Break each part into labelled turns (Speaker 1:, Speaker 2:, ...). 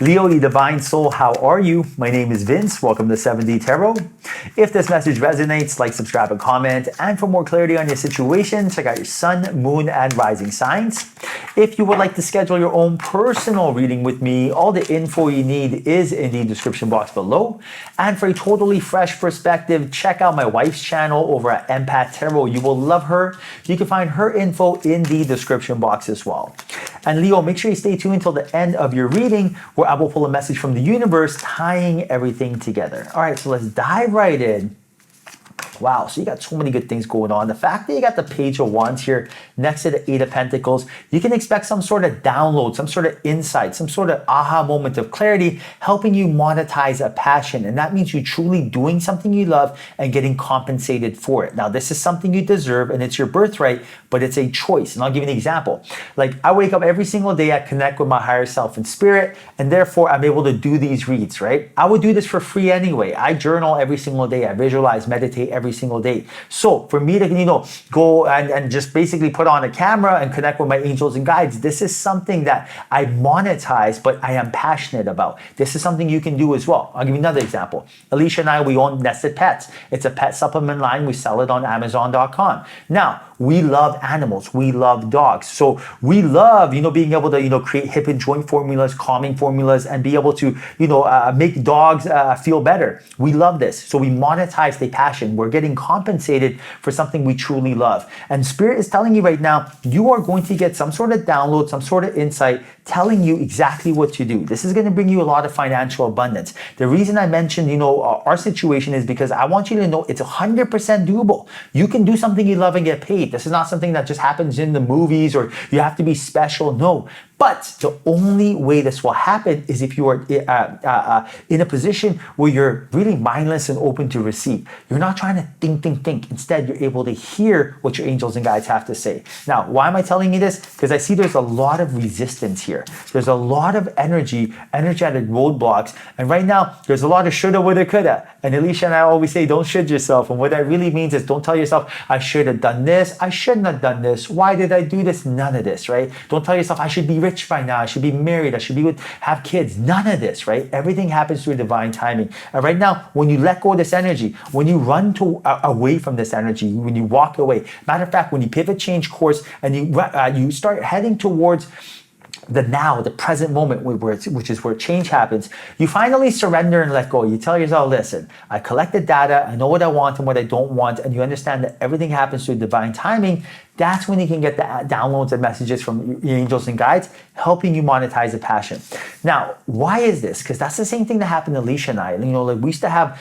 Speaker 1: Leo, the divine soul, how are you? My name is Vince. Welcome to 7D Tarot. If this message resonates, like, subscribe, and comment. And for more clarity on your situation, check out your sun, moon, and rising signs. If you would like to schedule your own personal reading with me, all the info you need is in the description box below. And for a totally fresh perspective, check out my wife's channel over at Empath Tarot. You will love her. You can find her info in the description box as well. And Leo, make sure you stay tuned until the end of your reading, where I will pull a message from the universe tying everything together. All right, so let's dive right in. Wow, so you got so many good things going on. The fact that you got the Page of Wands here next to the Eight of Pentacles, you can expect some sort of download, some sort of insight, some sort of aha moment of clarity, helping you monetize a passion. And that means you truly doing something you love and getting compensated for it. Now, this is something you deserve and it's your birthright, but it's a choice. And I'll give you an example. Like, I wake up every single day, I connect with my higher self and spirit, and therefore I'm able to do these reads, right? I would do this for free anyway. I journal every single day. I visualize, meditate every single day. So for me to, go and just basically put on a camera and connect with my angels and guides, this is something that I monetize, but I am passionate about. This is something you can do as well. I'll give you another example. Alicia and I, we own Nested Pets. It's a pet supplement line. We sell it on Amazon.com. Now, we love animals. We love dogs. So we love, being able to, create hip and joint formulas, calming formulas, and be able to, make dogs feel better. We love this. So we monetize the passion. We're getting compensated for something we truly love. And Spirit is telling you right now, you are going to get some sort of download, some sort of insight telling you exactly what to do. This is going to bring you a lot of financial abundance. The reason I mentioned, our situation is because I want you to know it's 100% doable. You can do something you love and get paid. This is not something that just happens in the movies or you have to be special. No. But the only way this will happen is if you are in a position where you're really mindless and open to receive. You're not trying to think. Instead, you're able to hear what your angels and guides have to say. Now, why am I telling you this? Because I see there's a lot of resistance here. There's a lot of energetic roadblocks. And right now, there's a lot of shoulda, woulda, coulda. And Alicia and I always say, don't should yourself. And what that really means is don't tell yourself, I should have done this. I shouldn't have done this. Why did I do this? None of this, right? Don't tell yourself, I should be rich by now. I should be married. I should have kids. None of this, right? Everything happens through divine timing. And right now, when you let go of this energy, when you run away from this energy, when you walk away, matter of fact, when you pivot, change course, and you start heading towards the now, the present moment, which is where change happens, you finally surrender and let go. You tell yourself, listen, I collected data, I know what I want and what I don't want, and you understand that everything happens through divine timing. That's when you can get the downloads and messages from your angels and guides, helping you monetize a passion. Now, why is this? Because that's the same thing that happened to Alicia and I. We used to have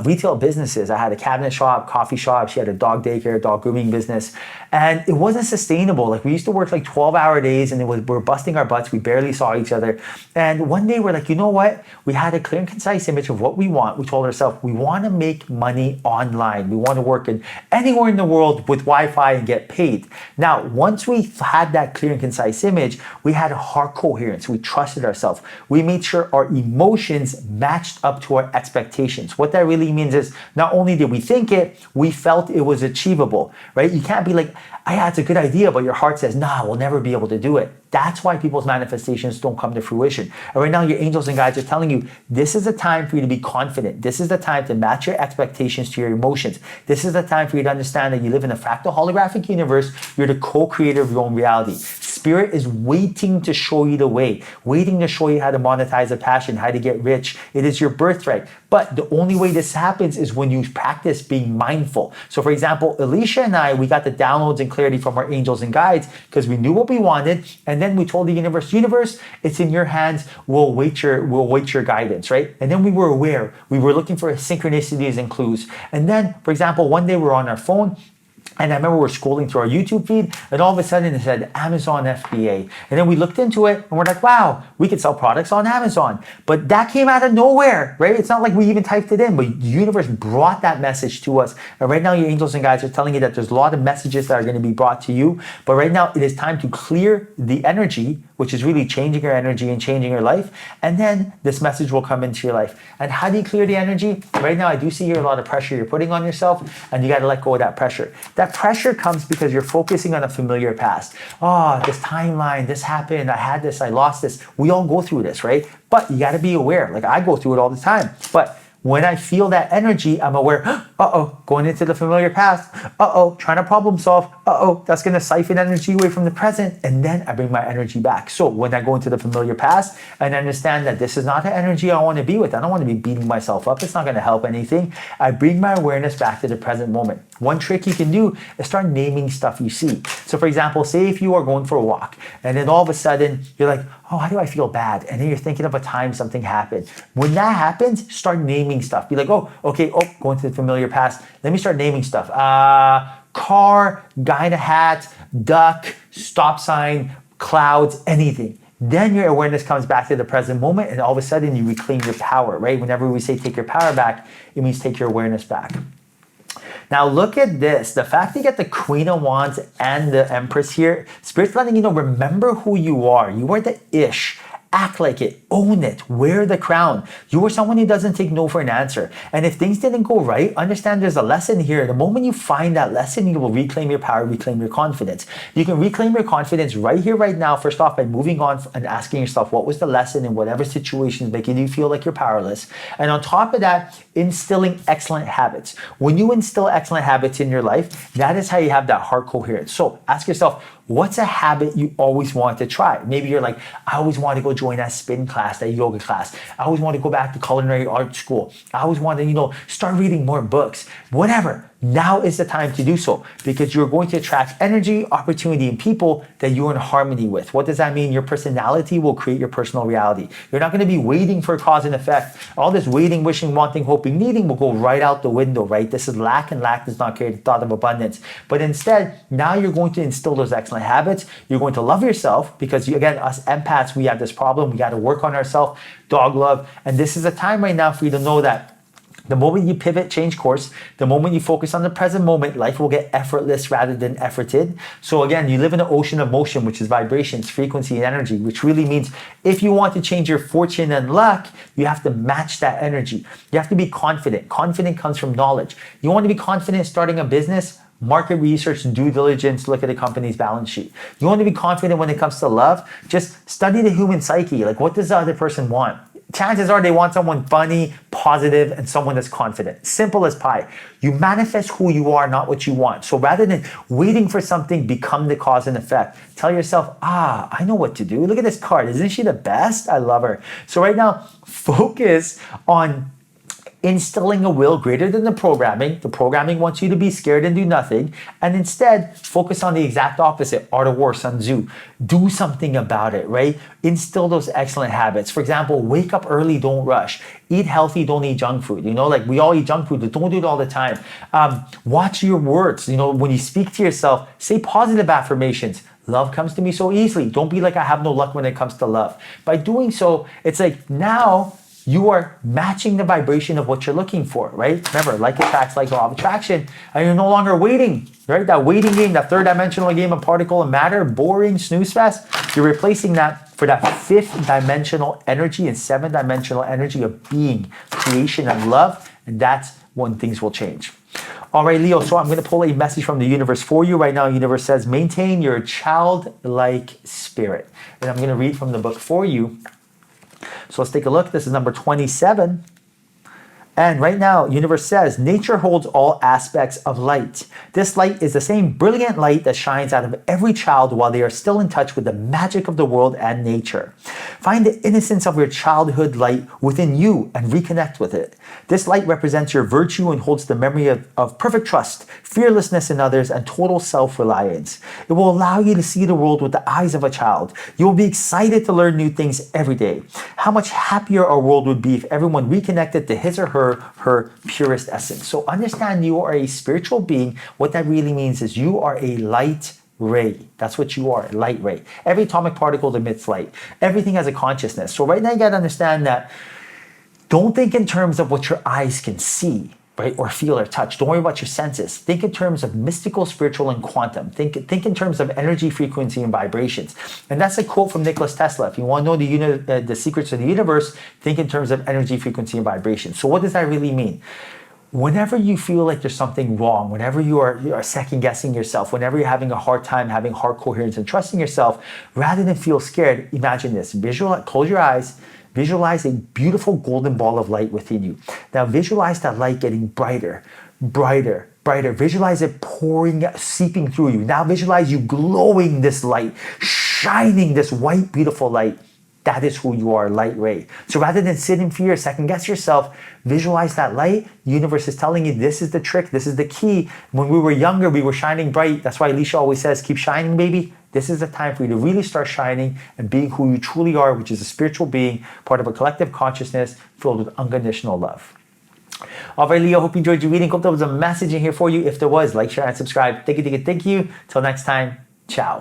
Speaker 1: retail businesses. I had a cabinet shop, coffee shop. She had a dog daycare, dog grooming business. And it wasn't sustainable. Like, we used to work 12-hour days and we're busting our butts. We barely saw each other. And one day we're like, you know what? We had a clear and concise image of what we want. We told ourselves, we want to make money online. We want to work anywhere in the world with Wi-Fi and get paid. Now, once we had that clear and concise image, we had a heart coherence. We trusted ourselves. We made sure our emotions matched up to our expectations. What that really means is not only did we think it, we felt it was achievable, right? You can't be like, yeah, it's a good idea, but your heart says, nah, we'll never be able to do it. That's why people's manifestations don't come to fruition. And right now, your angels and guides are telling you, this is the time for you to be confident. This is the time to match your expectations to your emotions. This is the time for you to understand that you live in a fractal holographic universe. You're the co-creator of your own reality. Spirit is waiting to show you the way, waiting to show you how to monetize a passion, how to get rich. It is your birthright. But the only way this happens is when you practice being mindful. So for example, Alicia and I, we got the downloads and clarity from our angels and guides because we knew what we wanted. And then we told the universe, it's in your hands. We'll wait your guidance, right? And then we were aware. We were looking for synchronicities and clues. And then, for example, one day we're on our phone, and I remember we're scrolling through our YouTube feed, and all of a sudden it said Amazon FBA. And then we looked into it, and we're like, wow, we could sell products on Amazon. But that came out of nowhere, right? It's not like we even typed it in, but the universe brought that message to us. And right now, your angels and guides are telling you that there's a lot of messages that are going to be brought to you. But right now, it is time to clear the energy, which is really changing your energy and changing your life. And then this message will come into your life. And how do you clear the energy? Right now, I do see here a lot of pressure you're putting on yourself, and you got to let go of that pressure. That pressure comes because you're focusing on a familiar past. Oh, this timeline, this happened, I had this, I lost this. We all go through this, right? But you got to be aware. Like I go through it all the time. But when I feel that energy, I'm aware, going into the familiar past, trying to problem solve, that's going to siphon energy away from the present, and then I bring my energy back. So when I go into the familiar past and understand that this is not the energy I want to be with, I don't want to be beating myself up, it's not going to help anything, I bring my awareness back to the present moment. One trick you can do is start naming stuff you see. So for example, say if you are going for a walk, and then all of a sudden, you're like, oh, why do I feel bad? And then you're thinking of a time something happened. When that happens, start naming stuff. Be like, going to the familiar past. Let me start naming stuff. Car, guy in a hat, duck, stop sign, clouds, anything. Then your awareness comes back to the present moment, and all of a sudden you reclaim your power, right? Whenever we say take your power back, it means take your awareness back. Now look at this. The fact that you get the Queen of Wands and the Empress here, Spirit's letting you know, remember who you are. You are the ish. Act like it, own it, wear the crown. You are someone who doesn't take no for an answer. And if things didn't go right, understand there's a lesson here. The moment you find that lesson, you will reclaim your power, reclaim your confidence. You can reclaim your confidence right here, right now, first off, by moving on and asking yourself, what was the lesson in whatever situation is making you feel like you're powerless? And on top of that, instilling excellent habits. When you instill excellent habits in your life, that is how you have that heart coherence. So ask yourself, what's a habit you always want to try? Maybe you're like, I always want to go join that spin class, that yoga class. I always want to go back to culinary art school. I always want to, start reading more books. Whatever. Now is the time to do so, because you're going to attract energy, opportunity, and people that you're in harmony with. What does that mean? Your personality will create your personal reality. You're not going to be waiting for cause and effect. All this waiting, wishing, wanting, hoping, needing will go right out the window, right? This is lack, and lack does not create the thought of abundance. But instead, now you're going to instill those excellent habits. You're going to love yourself, because again, us empaths, we have this problem. We got to work on ourselves, dog love. And this is a time right now for you to know that the moment you pivot, change course, the moment you focus on the present moment, life will get effortless rather than efforted. So again, you live in an ocean of motion, which is vibrations, frequency, and energy, which really means if you want to change your fortune and luck, you have to match that energy. You have to be confident. Confident comes from knowledge. You want to be confident starting a business? Market research, due diligence, look at a company's balance sheet. You want to be confident when it comes to love? Just study the human psyche. Like, what does the other person want? Chances are they want someone funny, positive, and someone that's confident. Simple as pie. You manifest who you are, not what you want. So rather than waiting for something, become the cause and effect. Tell yourself, I know what to do. Look at this card. Isn't she the best? I love her. So right now, focus on instilling a will greater than the programming. The programming wants you to be scared and do nothing. And instead, focus on the exact opposite. Art of War, Sun Tzu. Do something about it, right? Instill those excellent habits. For example, wake up early, don't rush. Eat healthy, don't eat junk food. Like we all eat junk food, but don't do it all the time. Watch your words. When you speak to yourself, say positive affirmations. Love comes to me so easily. Don't be like, I have no luck when it comes to love. By doing so, it's like now you are matching the vibration of what you're looking for, right? Remember, like attracts like law of attraction, and you're no longer waiting, right? That waiting game, that third dimensional game of particle and matter, boring, snooze fest, you're replacing that for that fifth dimensional energy and seventh dimensional energy of being, creation, and love, and that's when things will change. All right, Leo, so I'm going to pull a message from the universe for you right now. The universe says, maintain your childlike spirit. And I'm going to read from the book for you. So let's take a look. This is number 27. And right now, universe says, nature holds all aspects of light. This light is the same brilliant light that shines out of every child while they are still in touch with the magic of the world and nature. Find the innocence of your childhood light within you and reconnect with it. This light represents your virtue and holds the memory of perfect trust, fearlessness in others, and total self-reliance. It will allow you to see the world with the eyes of a child. You will be excited to learn new things every day. How much happier our world would be if everyone reconnected to his or her purest essence. So understand you are a spiritual being. What that really means is you are a light ray. That's what you are, a light ray. Every atomic particle emits light. Everything has a consciousness. So right now you got to understand that don't think in terms of what your eyes can see, right? Or feel or touch. Don't worry about your senses. Think in terms of mystical, spiritual, and quantum. Think in terms of energy, frequency, and vibrations. And that's a quote from Nikola Tesla. If you want to know the secrets of the universe, think in terms of energy, frequency, and vibration. So what does that really mean? Whenever you feel like there's something wrong, whenever you are second guessing yourself, whenever you're having a hard time having heart coherence and trusting yourself, rather than feel scared, imagine this. Close your eyes. Visualize a beautiful golden ball of light within you. Now visualize that light getting brighter, brighter, brighter. Visualize it pouring, seeping through you. Now visualize you glowing this light, shining this white, beautiful light. That is who you are, light ray. So rather than sit in fear, second guess yourself, visualize that light. The universe is telling you this is the trick, this is the key. When we were younger, we were shining bright. That's why Alicia always says, keep shining, baby. This is the time for you to really start shining and being who you truly are, which is a spiritual being, part of a collective consciousness filled with unconditional love. All right, Leo, hope you enjoyed your reading. Hope there was a message in here for you. If there was, like, share, and subscribe. Thank you. Till next time, ciao.